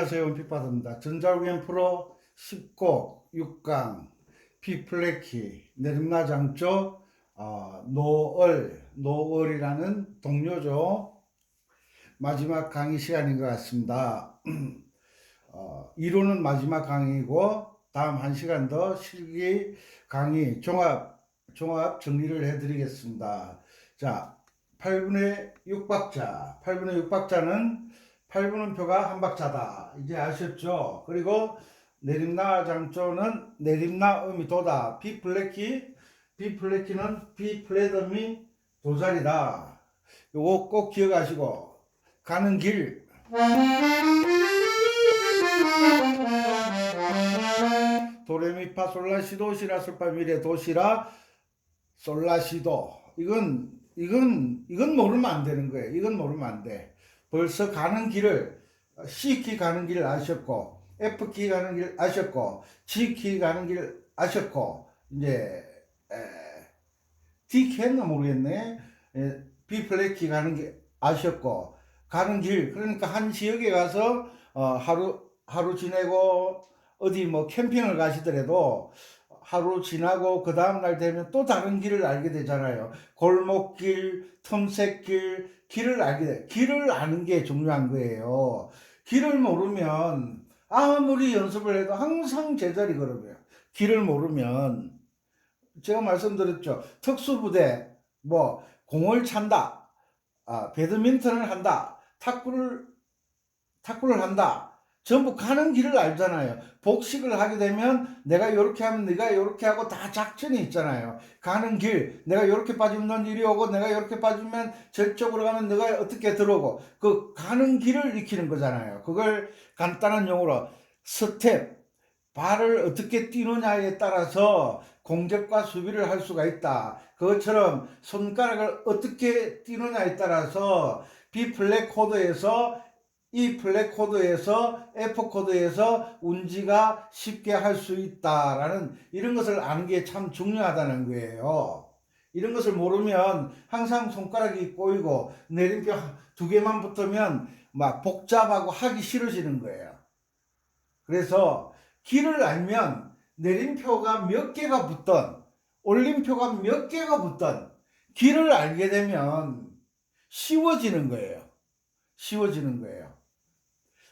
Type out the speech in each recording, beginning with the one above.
안녕하세요. 원픽바다입니다. 전자올겐 프로 10곡 6강 B플랫키 내림나장조 노을이라는 동료죠. 마지막 강의 시간인 것 같습니다. 이론은 마지막 강의고 다음 1시간 더 실기 강의 종합 정리를 해드리겠습니다. 자, 8분의 6박자. 8분의 6박자는 8분은 표가 한 박자다. 이제 아셨죠? 그리고 내림나 장조는 내림나 음이 도다. B플랫키는 B플랫 음이 도자리다. 요거 꼭 기억하시고 가는 길 도레미파 솔라시도 시라솔파 미레 도시라 솔라시도 이건 모르면 안 되는 거예요. 이건 모르면 안 돼. 벌써 가는 길을 C키 가는 길 아셨고 F키 가는 길 아셨고 G키 가는 길 아셨고 이제 D키 했나 모르겠네. B플랫키 가는 길 아셨고 가는 길 그러니까 한 지역에 가서 하루 지내고 어디 뭐 캠핑을 가시더라도 하루 지나고 그 다음날 되면 또 다른 길을 알게 되잖아요. 골목길, 틈새길, 길을 알게 돼. 길을 아는 게 중요한 거예요. 길을 모르면 아무리 연습을 해도 항상 제자리 걸음이에요. 길을 모르면 제가 말씀드렸죠. 특수부대 뭐 공을 찬다, 배드민턴을 한다, 탁구를 한다. 전부 가는 길을 알잖아요. 복식을 하게 되면 내가 이렇게 하면 네가 이렇게 하고 다 작전이 있잖아요. 가는 길, 내가 이렇게 빠지면 넌 이리 오고 내가 이렇게 빠지면 저쪽으로 가면 네가 어떻게 들어오고 그 가는 길을 익히는 거잖아요. 그걸 간단한 용어로 스텝, 발을 어떻게 뛰느냐에 따라서 공격과 수비를 할 수가 있다. 그것처럼 손가락을 어떻게 뛰느냐에 따라서 B플랫 코드에서 이 플랫 코드에서 F 코드에서 운지가 쉽게 할 수 있다라는 이런 것을 아는 게 참 중요하다는 거예요. 이런 것을 모르면 항상 손가락이 꼬이고 내림표 2개만 붙으면 막 복잡하고 하기 싫어지는 거예요. 그래서 길을 알면 내림표가 몇 개가 붙든 올림표가 몇 개가 붙든 길을 알게 되면 쉬워지는 거예요. 쉬워지는 거예요.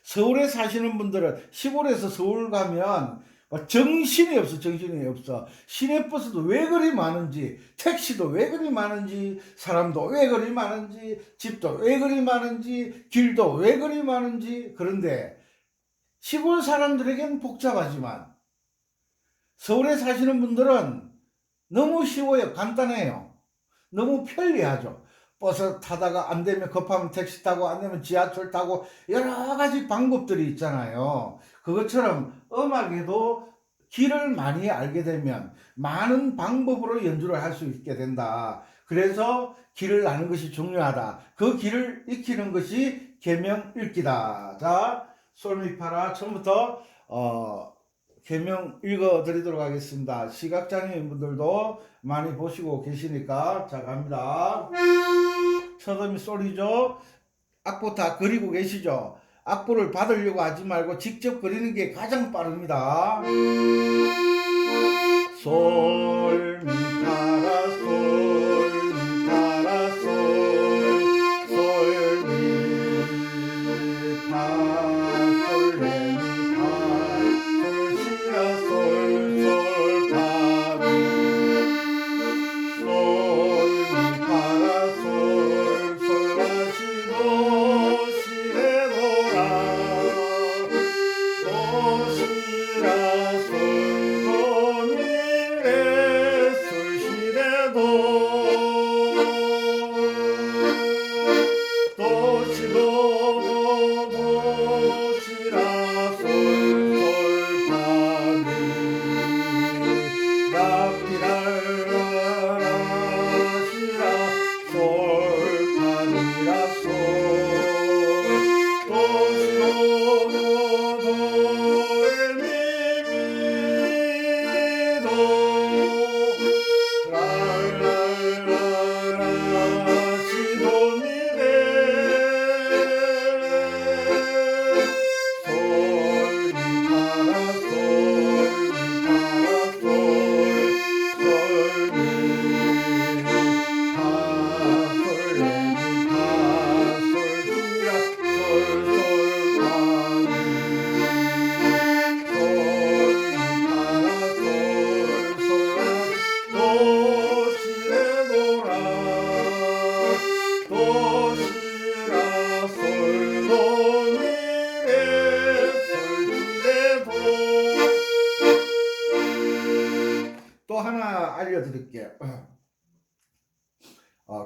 서울에 사시는 분들은 시골에서 서울 가면 정신이 없어. 시내버스도 왜 그리 많은지, 택시도 왜 그리 많은지, 사람도 왜 그리 많은지, 집도 왜 그리 많은지, 길도 왜 그리 많은지. 그런데 시골 사람들에겐 복잡하지만 서울에 사시는 분들은 너무 쉬워요. 간단해요. 너무 편리하죠. 버스 타다가 안 되면 급하면 택시 타고 안 되면 지하철 타고 여러 가지 방법들이 있잖아요. 그것처럼 음악에도 길을 많이 알게 되면 많은 방법으로 연주를 할 수 있게 된다. 그래서 길을 아는 것이 중요하다. 그 길을 익히는 것이 계명 읽기다. 자, 솔미파라 처음부터 계명 읽어드리도록 하겠습니다. 시각장애인분들도 많이 보시고 계시니까 자 갑니다. 첫 음이 솔이죠. 악보 다 그리고 계시죠. 악보를 받으려고 하지 말고 직접 그리는 게 가장 빠릅니다. 솔, 미, 파라, 솔, 미, 파라, 솔, 솔, 미, 파, 솔, 레, 미, 파, 솔, 시라, 솔, 솔, 파, 미, 솔, 미, 파라, 솔, 솔, 라, 시, 도, 시, 레, 도, 라, 도, 시, 라, 솔, 도, 미, 레, 솔, 시, 레, 도,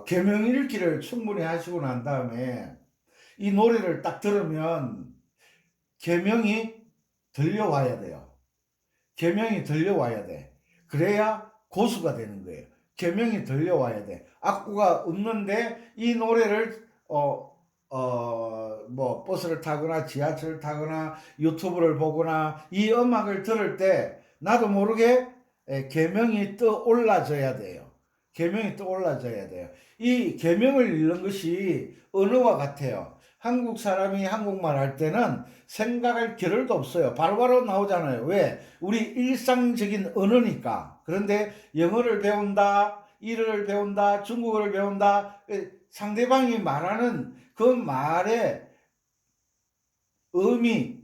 계명 읽기를 충분히 하시고 난 다음에 이 노래를 딱 들으면 계명이 들려와야 돼요. 계명이 들려와야 돼. 그래야 고수가 되는 거예요. 계명이 들려와야 돼. 악보가 없는데 이 노래를 뭐 버스를 타거나 지하철을 타거나 유튜브를 보거나 이 음악을 들을 때 나도 모르게 계명이 떠올라져야 돼요. 계명이 떠올라져야 돼요. 이 계명을 읽는 것이 언어와 같아요. 한국 사람이 한국말 할 때는 생각할 겨를도 없어요. 바로바로 나오잖아요. 왜? 우리 일상적인 언어니까. 그런데 영어를 배운다, 일어를 배운다, 중국어를 배운다, 상대방이 말하는 그 말의 의미,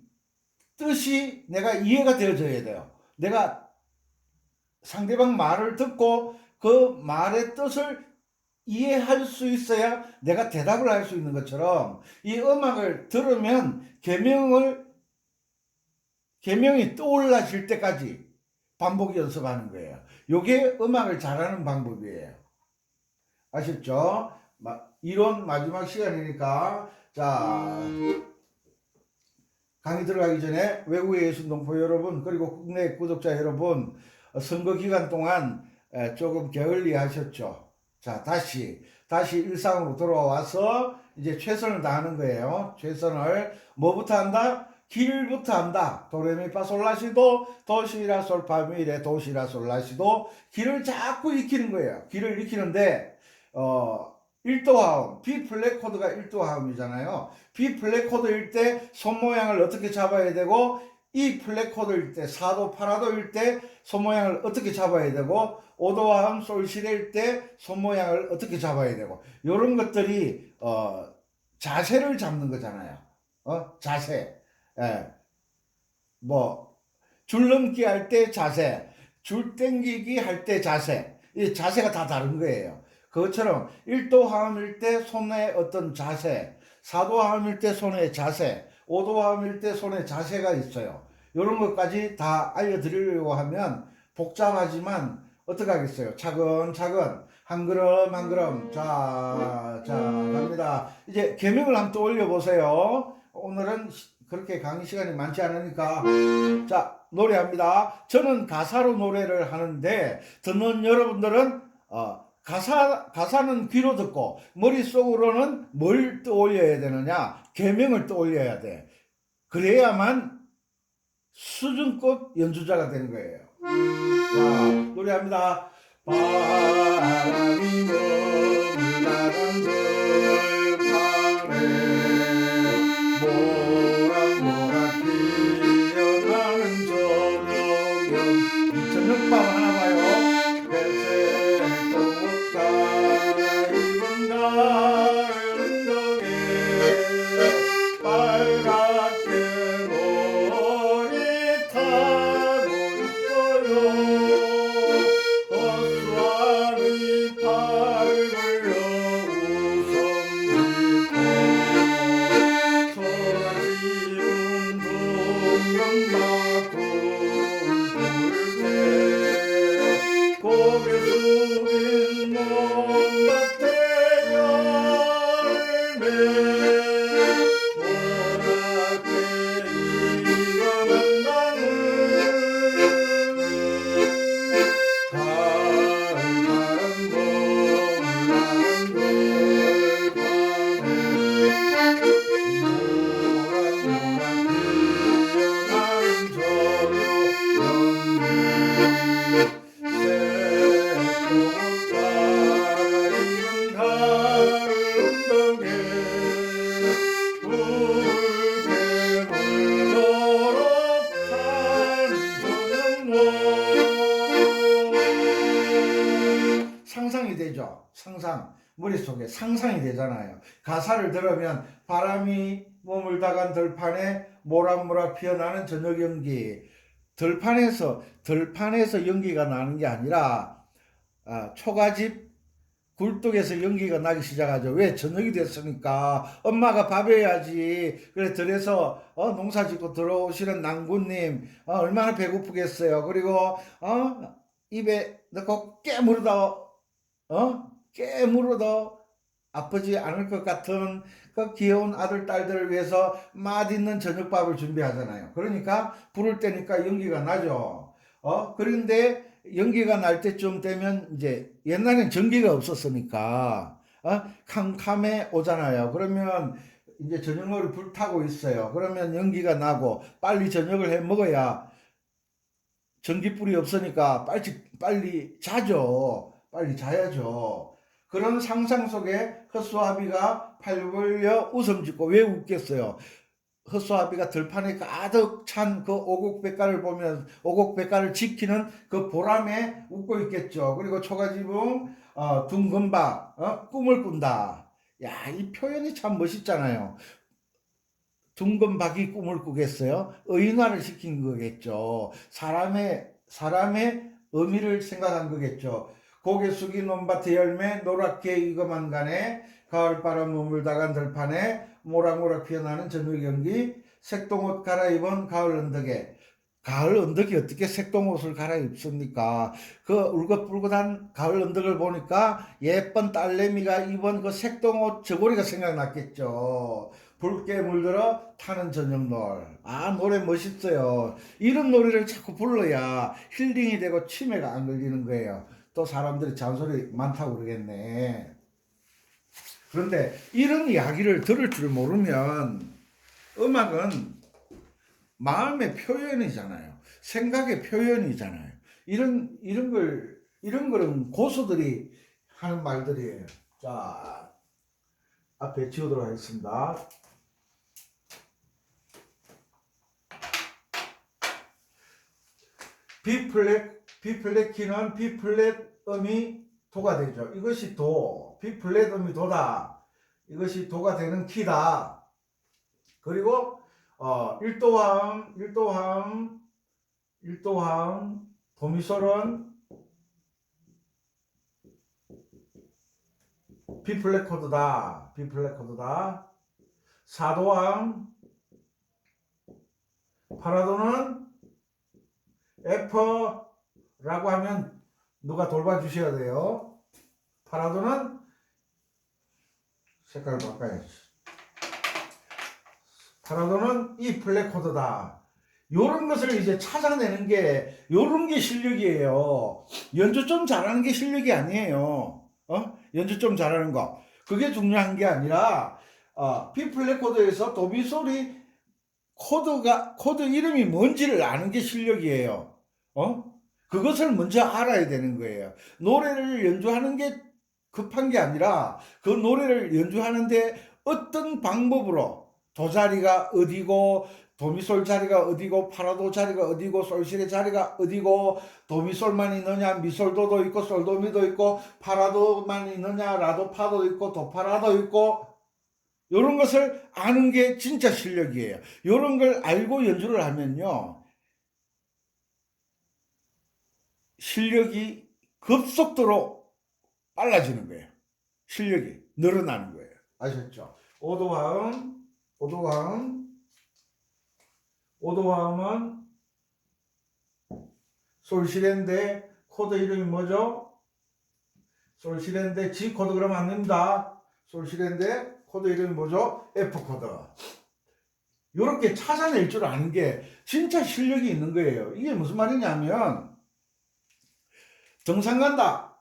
뜻이 내가 이해가 되어져야 돼요. 내가 상대방 말을 듣고 그 말의 뜻을 이해할 수 있어야 내가 대답을 할 수 있는 것처럼 이 음악을 들으면 계명이 떠올라질 때까지 반복 연습하는 거예요. 이게 음악을 잘하는 방법이에요. 아셨죠? 이론 마지막 시간이니까 자 강의 들어가기 전에 외국의 예술동포 여러분 그리고 국내 구독자 여러분 선거 기간 동안 조금 게을리 하셨죠? 자 다시 일상으로 돌아와서 이제 최선을 다하는 거예요. 최선을 뭐부터 한다? 길부터 한다. 도레미파솔라시도 도시라솔파미레 도시라솔라시도 길을 자꾸 익히는 거예요. 길을 익히는데 1도 화음, B 플랫 코드가 1도 화음이잖아요. B 플랫 코드일 때 손 모양을 어떻게 잡아야 되고 E 플랫 코드일 때 4도 8화도일 때 손 모양을 어떻게 잡아야 되고 5도 화음 솔시레일 때 손 모양을 어떻게 잡아야 되고 이런 것들이 자세를 잡는 거잖아요. 자세. 예. 뭐 줄넘기 할 때 자세, 줄 당기기 할 때 자세. 이 자세가 다 다른 거예요. 그것처럼 1도 화음일 때 손의 어떤 자세, 4도 화음일 때 손의 자세, 5도 화음일 때 손의 자세가 있어요. 이런 것까지 다 알려드리려고 하면 복잡하지만 어떻게 하겠어요? 차근차근 한 걸음 한 걸음 자 갑니다. 이제 계명을 한번 떠올려 보세요. 오늘은 그렇게 강의 시간이 많지 않으니까 자 노래합니다. 저는 가사로 노래를 하는데 듣는 여러분들은 가사는 귀로 듣고 머릿속으로는 뭘 떠올려야 되느냐? 계명을 떠올려야 돼. 그래야만 수준급 연주자가 되는 거예요. 자, 노래합니다. 바람이 머물다간 들판에 모락모락 피어나는 저녁 저녁밤 하나 봐요. 상상이 되죠. 머릿속에 상상이 되잖아요. 가사를 들으면 바람이 머물다간 들판에 모락모락 피어나는 저녁 연기. 들판에서 연기가 나는 게 아니라 초가집 굴뚝에서 연기가 나기 시작하죠. 왜? 저녁이 됐으니까 엄마가 밥 해야지. 그래 들에서 농사 짓고 들어오시는 낭군님 얼마나 배고프겠어요. 그리고 입에 넣고 깨물다 깨물어도 아프지 않을 것 같은 그 귀여운 아들, 딸들을 위해서 맛있는 저녁밥을 준비하잖아요. 그러니까 부를 때니까 연기가 나죠. 그런데 연기가 날 때쯤 되면 이제 옛날엔 전기가 없었으니까 캄캄해 오잖아요. 그러면 이제 저녁으로 불타고 있어요. 그러면 연기가 나고 빨리 저녁을 해 먹어야 전기불이 없으니까 빨리 자죠. 빨리 자야죠. 그런 상상 속에 허수아비가 팔 벌려 웃음 짓고 왜 웃겠어요? 허수아비가 들판에 가득 찬 그 오곡백과를 보면 오곡백과를 지키는 그 보람에 웃고 있겠죠. 그리고 초가지붕 둥근박 꿈을 꾼다. 야, 이 표현이 참 멋있잖아요. 둥근박이 꿈을 꾸겠어요? 의인화를 시킨 거겠죠. 사람의 의미를 생각한 거겠죠. 고개 숙인 논밭의 열매 노랗게 익어만 가네. 가을바람 머물다간 들판에 모락모락 피어나는 저녁 연기. 색동옷 갈아입은 가을 언덕에. 가을 언덕이 어떻게 색동옷을 갈아입습니까? 그 울긋불긋한 가을 언덕을 보니까 예쁜 딸내미가 입은 그 색동옷 저고리가 생각났겠죠. 붉게 물들어 타는 저녁놀. 노래 멋있어요. 이런 노래를 자꾸 불러야 힐링이 되고 치매가 안 걸리는 거예요. 또 사람들이 잔소리 많다고 그러겠네. 그런데 이런 이야기를 들을 줄 모르면 음악은 마음의 표현이잖아요. 생각의 표현이잖아요. 이런 거는 고수들이 하는 말들이에요. 자, 앞에 지우도록 하겠습니다. B플랫 키는 B플랫 음이 도가 되죠. 이것이 도, B플랫 음이 도다. 이것이 도가 되는 키다. 그리고 1도화음, 도미솔은 B플랫 코드다. 4도화음, 파라도는 F라고 하면 누가 돌봐주셔야 돼요. 파라도는 색깔을 바꿔야지. 파라도는 E 플랫 코드다. 요런 것을 이제 찾아내는 게 요런 게 실력이에요. 연주 좀 잘하는 게 실력이 아니에요. 연주 좀 잘하는 거. 그게 중요한 게 아니라 B 플랫 코드에서 도미솔이 코드 이름이 뭔지를 아는 게 실력이에요. 그것을 먼저 알아야 되는 거예요. 노래를 연주하는 게 급한 게 아니라 그 노래를 연주하는데 어떤 방법으로 도 자리가 어디고 도미솔 자리가 어디고 파라도 자리가 어디고 솔실의 자리가 어디고 도미솔만 있느냐 미솔도도 있고 솔도미도 있고 파라도만 있느냐 라도파도 있고 도파라도 있고 이런 것을 아는 게 진짜 실력이에요. 이런 걸 알고 연주를 하면요 실력이 급속도로 빨라지는 거예요. 실력이 늘어나는 거예요. 아셨죠? 오도화음은 솔시랜데 코드 이름이 뭐죠? 솔시랜데 G 코드 그러면 안 됩니다. 솔시랜데 코드 이름이 뭐죠? F 코드. 이렇게 찾아낼 줄 아는 게 진짜 실력이 있는 거예요. 이게 무슨 말이냐면 등산 간다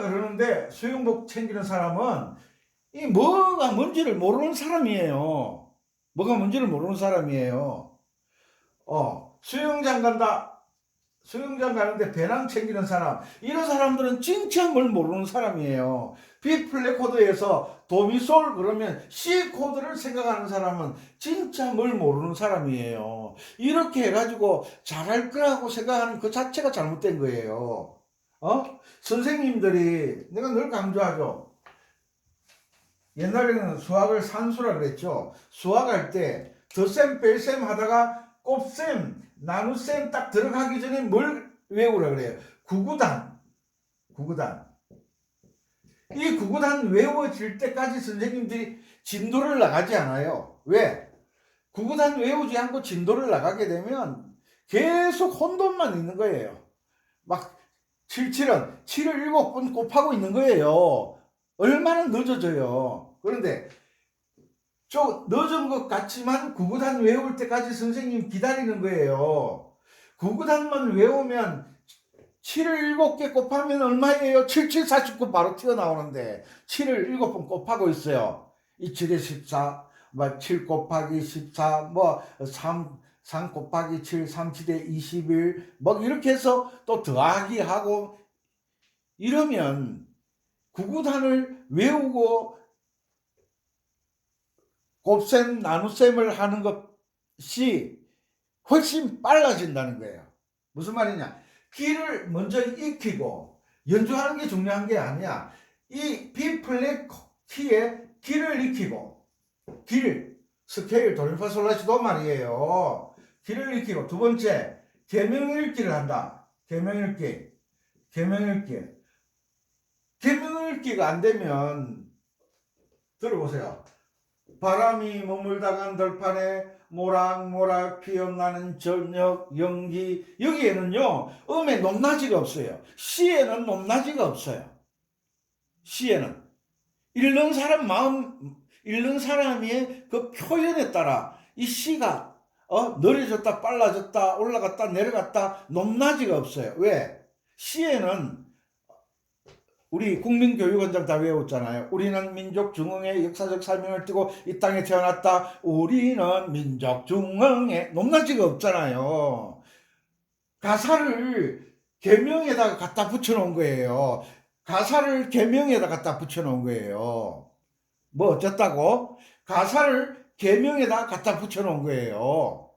그러는데 수영복 챙기는 사람은 이 뭐가 뭔지를 모르는 사람이에요. 수영장 간다. 수영장 가는데 배낭 챙기는 사람. 이런 사람들은 진짜 뭘 모르는 사람이에요. B 플랫 코드에서 도미솔 그러면 C 코드를 생각하는 사람은 진짜 뭘 모르는 사람이에요. 이렇게 해가지고 잘할 거라고 생각하는 그 자체가 잘못된 거예요. 선생님들이 내가 늘 강조하죠. 옛날에는 수학을 산수라 그랬죠. 수학할 때 덧셈 뺄셈 하다가 곱셈 나눗셈 딱 들어가기 전에 뭘 외우라 그래요? 구구단. 이 구구단 외워질 때까지 선생님들이 진도를 나가지 않아요. 왜? 구구단 외우지 않고 진도를 나가게 되면 계속 혼돈만 있는 거예요. 막 77은 7을 7번 곱하고 있는 거예요. 얼마나 늦어져요. 그런데 좀 늦은 것 같지만 구구단 외울 때까지 선생님 기다리는 거예요. 구구단만 외우면 7을 7개 곱하면 얼마예요? 77, 49 바로 튀어나오는데 7을 7번 곱하고 있어요. 이 7에 14, 뭐 7 곱하기 14, 뭐 3 곱하기 7, 37에 21, 뭐 이렇게 해서 또 더하기 하고 이러면 구구단을 외우고 곱셈, 나눗셈을 하는 것이 훨씬 빨라진다는 거예요. 무슨 말이냐? 귀를 먼저 익히고 연주하는 게 중요한 게 아니야. 이 B 플랫 키에 귀를 익히고 스케일 도레미파솔라시도 말이에요. 귀를 익히고 두 번째 계명 읽기를 한다. 계명 읽기가 안 되면 들어보세요. 바람이 머물다간 들판에 모락모락 피어나는 저녁 연기. 여기에는요 음의 높낮이가 없어요. 시에는 높낮이가 없어요. 시에는 읽는 사람 마음, 읽는 사람의 그 표현에 따라 이 시가 느려졌다 빨라졌다 올라갔다 내려갔다 높낮이가 없어요. 왜? 시에는 우리 국민교육원장 다 외웠잖아요. 우리는 민족 중흥의 역사적 사명을 띠고 이 땅에 태어났다. 우리는 민족 중흥의 높낮이가 없잖아요. 가사를 계명에다가 갖다 붙여놓은 거예요. 가사를 계명에다 갖다 붙여놓은 거예요. 뭐 어쨌다고? 가사를 계명에다 갖다 붙여놓은 거예요.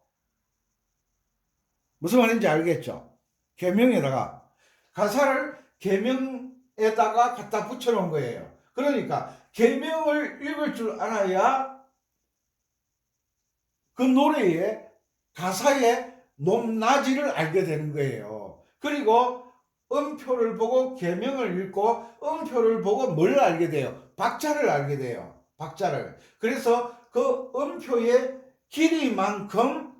무슨 말인지 알겠죠? 계명에다가 가사를 계명에다가 갖다 붙여놓은 거예요. 그러니까 계명을 읽을 줄 알아야 그 노래의 가사의 높낮이를 알게 되는 거예요. 그리고 음표를 보고 계명을 읽고 음표를 보고 뭘 알게 돼요? 박자를 알게 돼요. 박자를. 그래서 그 음표의 길이만큼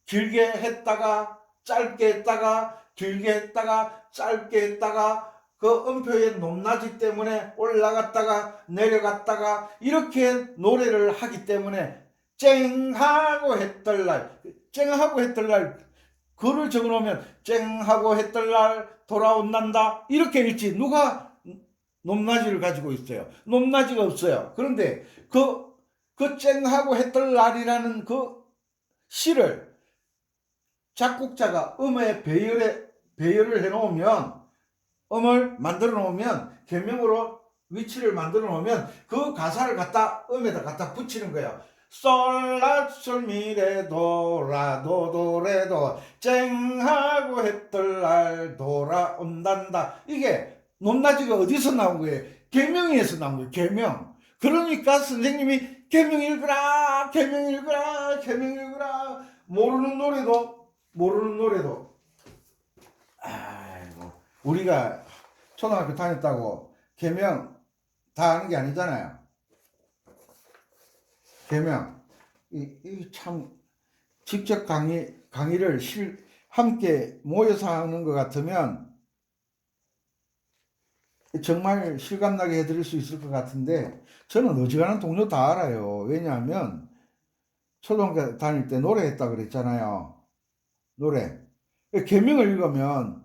길게 했다가 짧게 했다가 길게 했다가 짧게 했다가 그 음표의 높낮이 때문에 올라갔다가 내려갔다가 이렇게 노래를 하기 때문에 쨍하고 했덜날, 쨍하고 했덜날 글을 적어놓으면 쨍하고 했덜날 돌아온단다 이렇게 읽지. 누가 높낮이를 가지고 있어요? 높낮이가 없어요. 그런데 그 쨍하고 했덜날이라는 그 시를 작곡자가 음의 배열을 해놓으면, 음을 만들어 놓으면, 계명으로 위치를 만들어 놓으면 그 가사를 갖다 음에다 갖다 붙이는 거예요. 솔라솔미레 도라도 도레도 쨍하고 했덜날 돌아온단다. 이게 높낮이가 어디서 나온 거예요? 계명에서 나온 거예요. 계명. 그러니까 선생님이 계명 읽으라 계명 읽으라 계명 읽으라. 모르는 노래도 아이고 우리가 초등학교 다녔다고 계명 다 아는 게 아니잖아요. 계명 이 참 직접 강의를 함께 모여서 하는 것 같으면 정말 실감나게 해드릴 수 있을 것 같은데 저는 어지간한 동료 다 알아요. 왜냐하면 초등학교 다닐 때 노래했다 그랬잖아요. 노래. 계명을 읽으면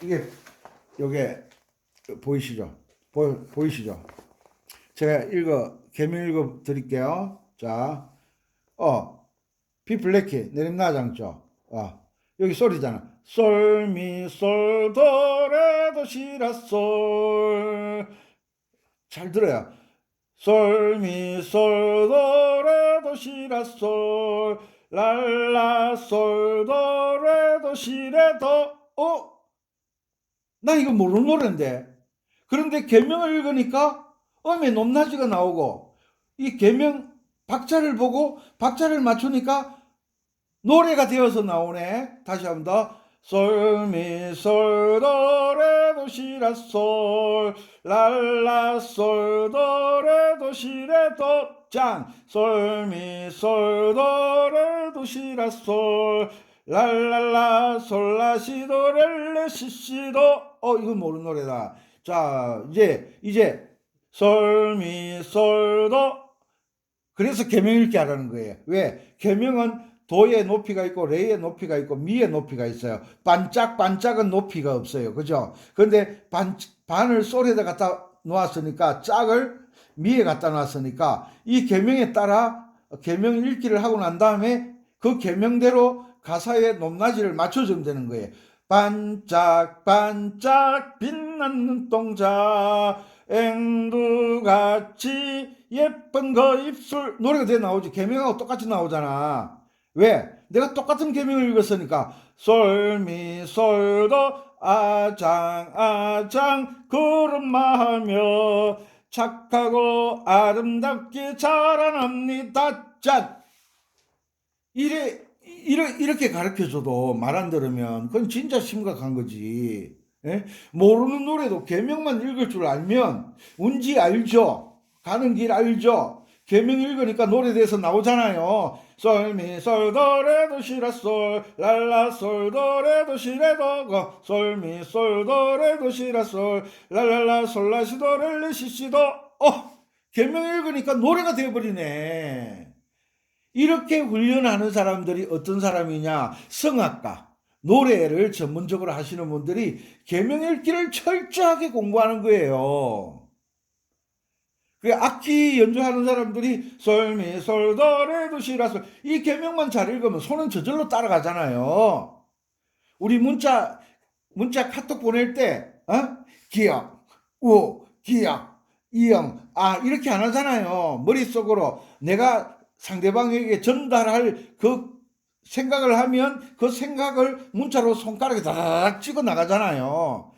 이게 요게 보이시죠? 보이시죠? 제가 계명 읽어 드릴게요. 자, B 플랫키 내림나장조. 여기 소리잖아. 솔, 미, 솔, 도, 레, 도, 시, 라, 솔. 잘 들어요. 솔, 미, 솔, 도, 레, 도, 시, 라, 솔. 랄라, 솔, 도, 레, 도, 시, 레, 도. 나 이거 모르는 노래인데. 그런데 계명을 읽으니까 음의 높낮이가 나오고 이 계명 박자를 보고 박자를 맞추니까 노래가 되어서 나오네. 다시 한 번 더. 솔, 미, 솔, 도, 레, 도, 시, 라, 솔. 랄라, 솔, 도, 레, 도, 시, 레, 도. 짠 솔미솔도레도시라솔 랄랄라 솔라시도렐레시시도. 이거 모르는 노래다. 자 이제 솔미솔도. 그래서 계명 읽기 하라는 거예요. 왜? 계명은 도의 높이가 있고 레의 높이가 있고 미의 높이가 있어요. 반짝반짝은 높이가 없어요. 그죠? 근데 반을 솔에다 갖다 놓았으니까 짝을 미에 갖다 놨으니까 이 계명에 따라 계명 읽기를 하고 난 다음에 그 계명대로 가사의 높낮이를 맞춰주면 되는 거예요. 반짝반짝 빛나는 눈동자 앵두같이 예쁜 거 입술. 노래가 돼 나오지. 계명하고 똑같이 나오잖아. 왜? 내가 똑같은 계명을 읽었으니까. 솔미솔도 아장아장 구름마하며 착하고 아름답게 자라납니다. 짠! 이렇게 가르쳐줘도 말 안 들으면 그건 진짜 심각한 거지. 예? 모르는 노래도 계명만 읽을 줄 알면 운지 알죠? 가는 길 알죠? 계명 읽으니까 노래 대해서 나오잖아요. 솔미 솔도레도 시라솔 랄라 솔도레도 시레도 솔미 솔도레도 시라솔 랄랄라 솔라시도렐레 시시도. 계명 읽으니까 노래가 되어버리네. 이렇게 훈련하는 사람들이 어떤 사람이냐? 성악가, 노래를 전문적으로 하시는 분들이 계명 읽기를 철저하게 공부하는 거예요. 악기 연주하는 사람들이 솔미 솔도레도 시라솔 이 계명만 잘 읽으면 손은 저절로 따라가잖아요. 우리 문자 카톡 보낼 때 기역, 우, 기역, 이영, 이렇게 안 하잖아요. 머릿속으로 내가 상대방에게 전달할 그 생각을 하면 그 생각을 문자로 손가락에 다닥 찍어 나가잖아요.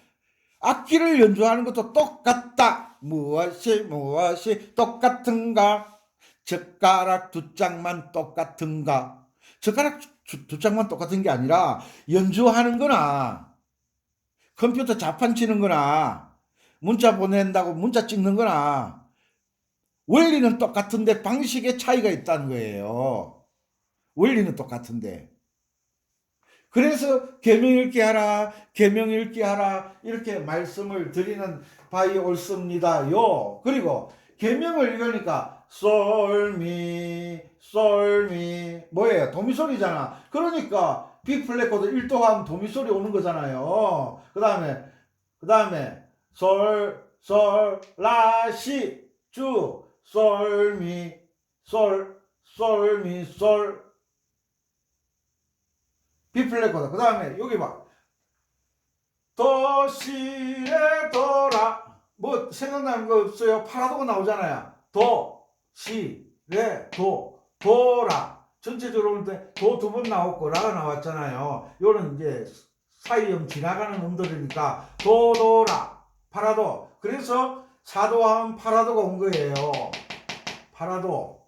악기를 연주하는 것도 똑같다. 무엇이 똑같은가? 젓가락 두 짝만 똑같은가? 젓가락 두 짝만 똑같은 게 아니라 연주하는 거나 컴퓨터 자판 치는 거나 문자 보낸다고 문자 찍는 거나 원리는 똑같은데 방식의 차이가 있다는 거예요. 원리는 똑같은데. 그래서 계명 읽기 하라, 계명 읽기 하라 이렇게 말씀을 드리는 바이 옳습니다요. 그리고 계명을 읽으니까 솔미 뭐예요? 도미소리잖아. 그러니까 B 플랫 코드 1도 하면 도미소리 오는 거잖아요. 그 다음에 솔 라시 주 솔미 솔미 B 플랫 코드. 그 다음에 여기 봐. 도시에 돌아. 뭐 생각나는 거 없어요? 파라도가 나오잖아요. 도시에 돌아. 전체적으로 볼 때 도 두 번 나왔고 라가 나왔잖아요. 요는 이제 사이음 지나가는 음들이니까 도도라 파라도. 그래서 사도하면 파라도가 온 거예요. 파라도.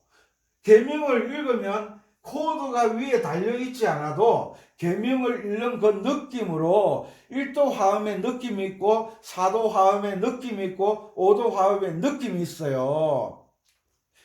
계명을 읽으면 코드가 위에 달려있지 않아도 계명을 읽는 그 느낌으로 1도 화음의 느낌이 있고 4도 화음의 느낌이 있고 5도 화음의 느낌이 있어요.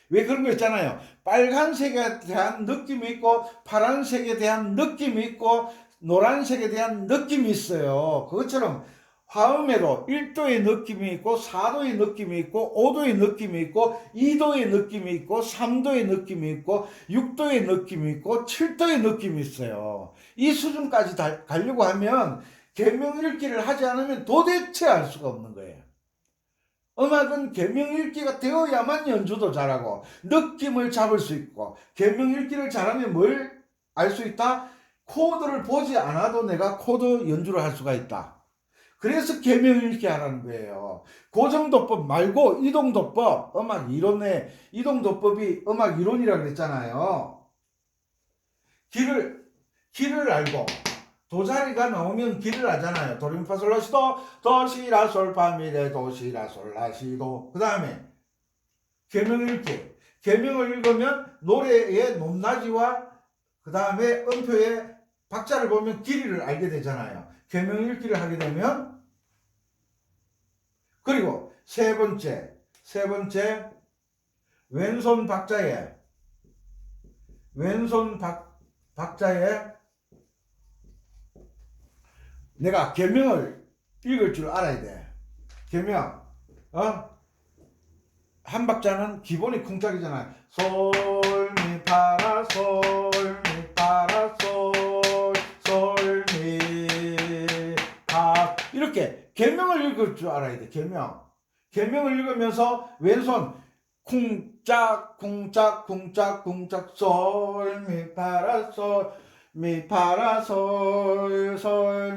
왜 그런 거 있잖아요. 빨간색에 대한 느낌이 있고 파란색에 대한 느낌이 있고 노란색에 대한 느낌이 있어요. 그것처럼 화음에도 1도의 느낌이 있고 4도의 느낌이 있고 5도의 느낌이 있고 2도의 느낌이 있고 3도의 느낌이 있고 6도의 느낌이 있고 7도의 느낌이 있어요. 이 수준까지 가려고 하면 계명 읽기를 하지 않으면 도대체 알 수가 없는 거예요. 음악은 계명 읽기가 되어야만 연주도 잘하고 느낌을 잡을 수 있고, 계명 읽기를 잘하면 뭘 알 수 있다? 코드를 보지 않아도 내가 코드 연주를 할 수가 있다. 그래서 계명 읽기 하라는 거예요. 고정도법 말고 이동도법, 음악 이론의 이동도법이 음악 이론이라고 그랬잖아요. 길을 알고 도자리가 나오면 길을 알잖아요. 도레미파솔라시도 도시라솔파미레 도시라솔라시도. 그 다음에 계명 읽기. 계명을 읽으면 노래의 높낮이와 그 다음에 음표의 박자를 보면 길이를 알게 되잖아요. 계명 읽기를 하게 되면. 그리고 세 번째 왼손 박자에 내가 계명을 읽을 줄 알아야 돼. 계명. 한 박자는 기본이 쿵짝이잖아. 솔, 미, 파라, 솔, 미, 파라, 솔, 미, 파. 이렇게 계명을 읽을 줄 알아야 돼. 계명을 읽으면서 왼손 쿵짝, 쿵짝, 쿵짝, 쿵짝, 솔, 미, 파라, 솔, 미, 파라, 솔,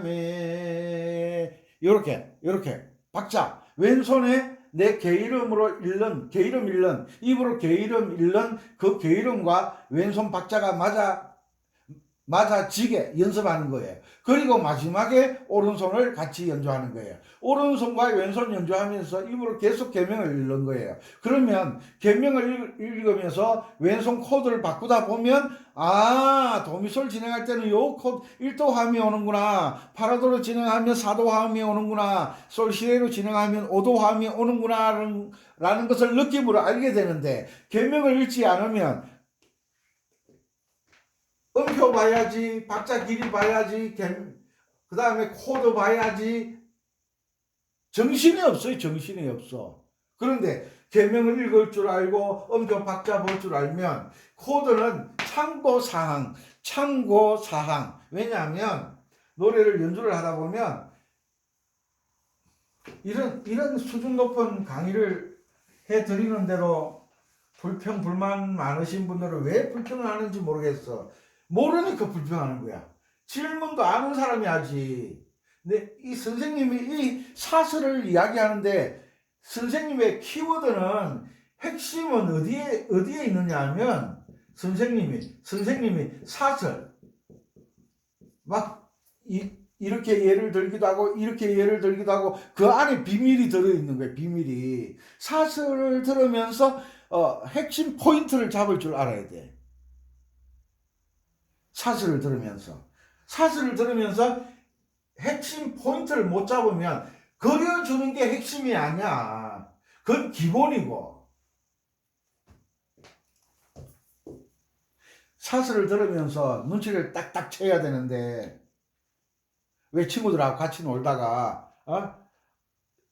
미. 요렇게 박자. 왼손에 내 게이름으로 읽는, 입으로 게이름 읽는 그 게이름과 왼손 박자가 맞아지게 연습하는 거예요. 그리고 마지막에 오른손을 같이 연주하는 거예요. 오른손과 왼손 연주하면서 입으로 계속 계명을 읽는 거예요. 그러면 계명을 읽으면서 왼손 코드를 바꾸다 보면 도미솔 진행할 때는 요 코드 1도 화음이 오는구나, 파라도로 진행하면 4도 화음이 오는구나, 솔시레로 진행하면 5도 화음이 오는구나 라는 것을 느낌으로 알게 되는데, 계명을 읽지 않으면 음표 봐야지, 박자 길이 봐야지, 그 다음에 코드 봐야지, 정신이 없어. 그런데 계명을 읽을 줄 알고 음표 박자 볼 줄 알면 코드는 참고사항. 왜냐하면 노래를 연주를 하다 보면 이런 수준 높은 강의를 해드리는데도 불평 불만 많으신 분들은 왜 불평을 하는지 모르겠어. 모르니까 불평하는 거야. 질문도 아는 사람이 하지. 근데 이 선생님이 이 사설을 이야기하는데, 선생님의 키워드는, 핵심은 어디에 있느냐 하면, 선생님이 사설 이렇게 예를 들기도 하고 이렇게 예를 들기도 하고 그 안에 비밀이 들어있는 거예요. 비밀이. 사설을 들으면서 핵심 포인트를 잡을 줄 알아야 돼. 사설을 들으면서 핵심 포인트를 못 잡으면 그려주는 게 핵심이 아니야. 그건 기본이고. 사설을 들으면서 눈치를 딱딱 채야 되는데, 왜 친구들하고 같이 놀다가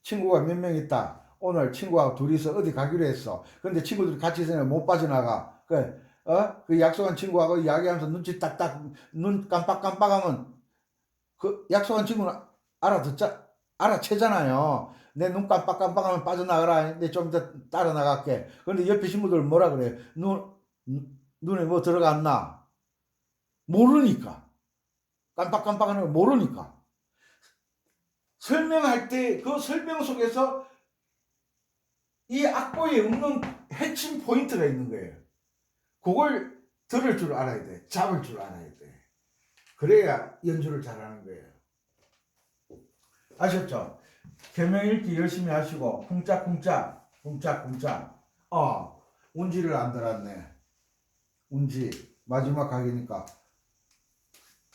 친구가 몇 명 있다. 오늘 친구하고 둘이서 어디 가기로 했어. 근데 친구들이 같이 있으면 못 빠져나가. 그 약속한 친구하고 이야기하면서 눈치 딱딱, 눈 깜빡깜빡하면 그 약속한 친구는 알아채잖아요. 내 눈 깜빡깜빡하면 빠져나가라. 내 좀 더 따라 나갈게. 그런데 옆에 친구들 뭐라 그래? 눈에 뭐 들어갔나? 모르니까. 깜빡깜빡하는 걸 모르니까. 설명할 때 그 설명 속에서 이 악보에 없는 핵심 포인트가 있는 거예요. 그걸 들을 줄 알아야 돼. 잡을 줄 알아야 돼. 그래야 연주를 잘하는 거예요. 아셨죠? 계명 읽기 열심히 하시고 쿵짝쿵짝. 운지를 안 들었네. 운지 마지막 각이니까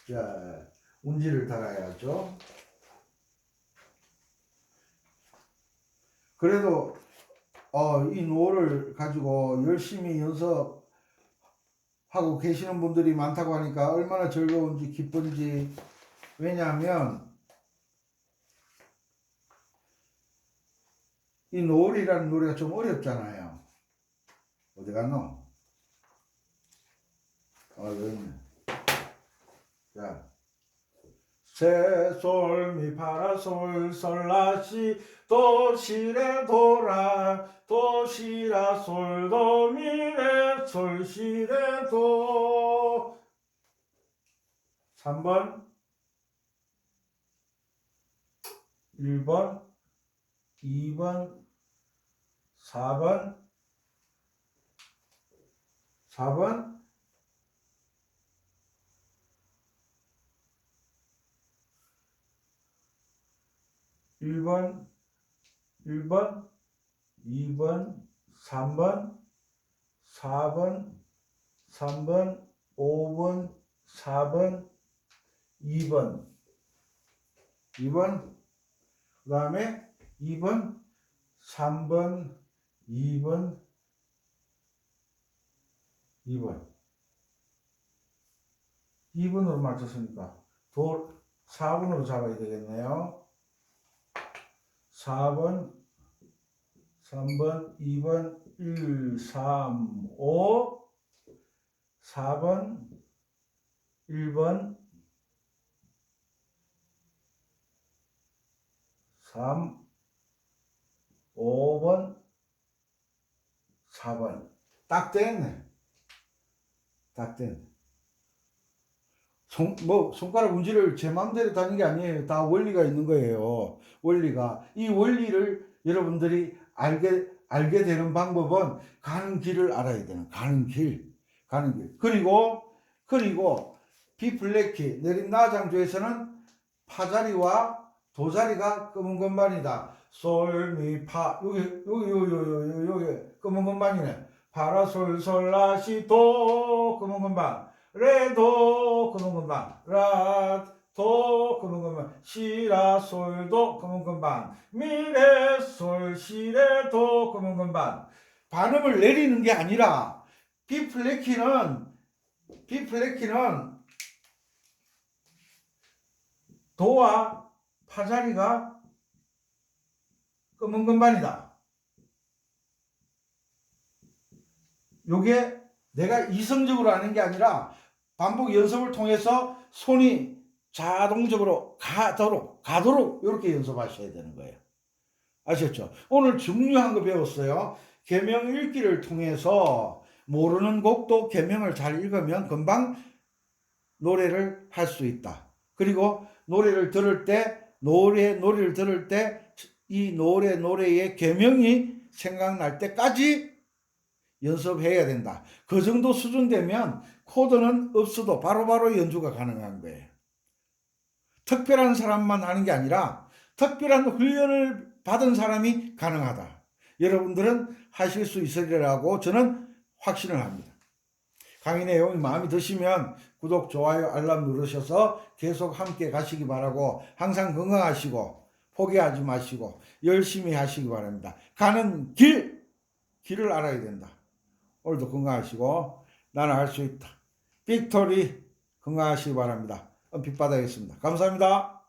자, 운지를 달아야죠. 그래도 이 노를 가지고 열심히 연습하고 계시는 분들이 많다고 하니까 얼마나 즐거운지 기쁜지. 왜냐하면 이 노을이라는 노래가 좀 어렵잖아요. 어디 갔노? 여기 있네. 자, 세, 솔, 미, 파라, 솔, 솔, 라, 시, 도, 시, 레, 도, 라, 도, 시, 라, 솔, 도, 미, 레, 솔, 시, 레, 도. 3번, 1번, 2번, 4번, 1번, 2번, 3번, 4번, 5번, 4번, 2번, 그 다음에 2번, 3번, 2번, 2번. 2번으로 맞췄으니까 4번으로 잡아야 되겠네요. 4번, 3번, 2번, 1, 3, 5, 4번, 1번, 3, 5번, 4번. 딱 됐네. 딱 됐네. 손가락 운지를 제 마음대로 다는 게 아니에요. 다 원리가 있는 거예요. 원리가. 이 원리를 여러분들이 알게 되는 방법은 가는 길을 알아야 되는, 가는 길. 그리고 비플랫키, 내림나장조에서는 파자리와 도자리가 검은 건반이다. 솔, 미, 파, 여기 검은 건반이네. 파라, 솔, 솔, 라, 시, 도, 검은 건반. 레, 도, 검은 건반. 라, 도, 검은 건반. 시, 라, 솔, 도, 검은 건반. 미, 레, 솔, 시, 레, 도, 검은 건반. 반음을 내리는 게 아니라 비플랫키는 도와 파자리가 검은 건반이다. 요게 내가 이성적으로 하는 게 아니라 반복 연습을 통해서 손이 자동적으로 가도록 이렇게 연습하셔야 되는 거예요. 아셨죠? 오늘 중요한 거 배웠어요. 계명 읽기를 통해서 모르는 곡도 계명을 잘 읽으면 금방 노래를 할 수 있다. 그리고 노래를 들을 때 이 노래의 계명이 생각날 때까지 연습해야 된다. 그 정도 수준 되면 코드는 없어도 바로바로 연주가 가능한 거예요. 특별한 사람만 하는 게 아니라 특별한 훈련을 받은 사람이 가능하다. 여러분들은 하실 수 있으리라고 저는 확신을 합니다. 강의 내용이 마음에 드시면 구독, 좋아요, 알람 누르셔서 계속 함께 가시기 바라고, 항상 건강하시고 포기하지 마시고 열심히 하시기 바랍니다. 가는 길을 알아야 된다. 오늘도 건강하시고 나는 할 수 있다. 빅토리 건강하시기 바랍니다. 빛바다였습니다. 감사합니다.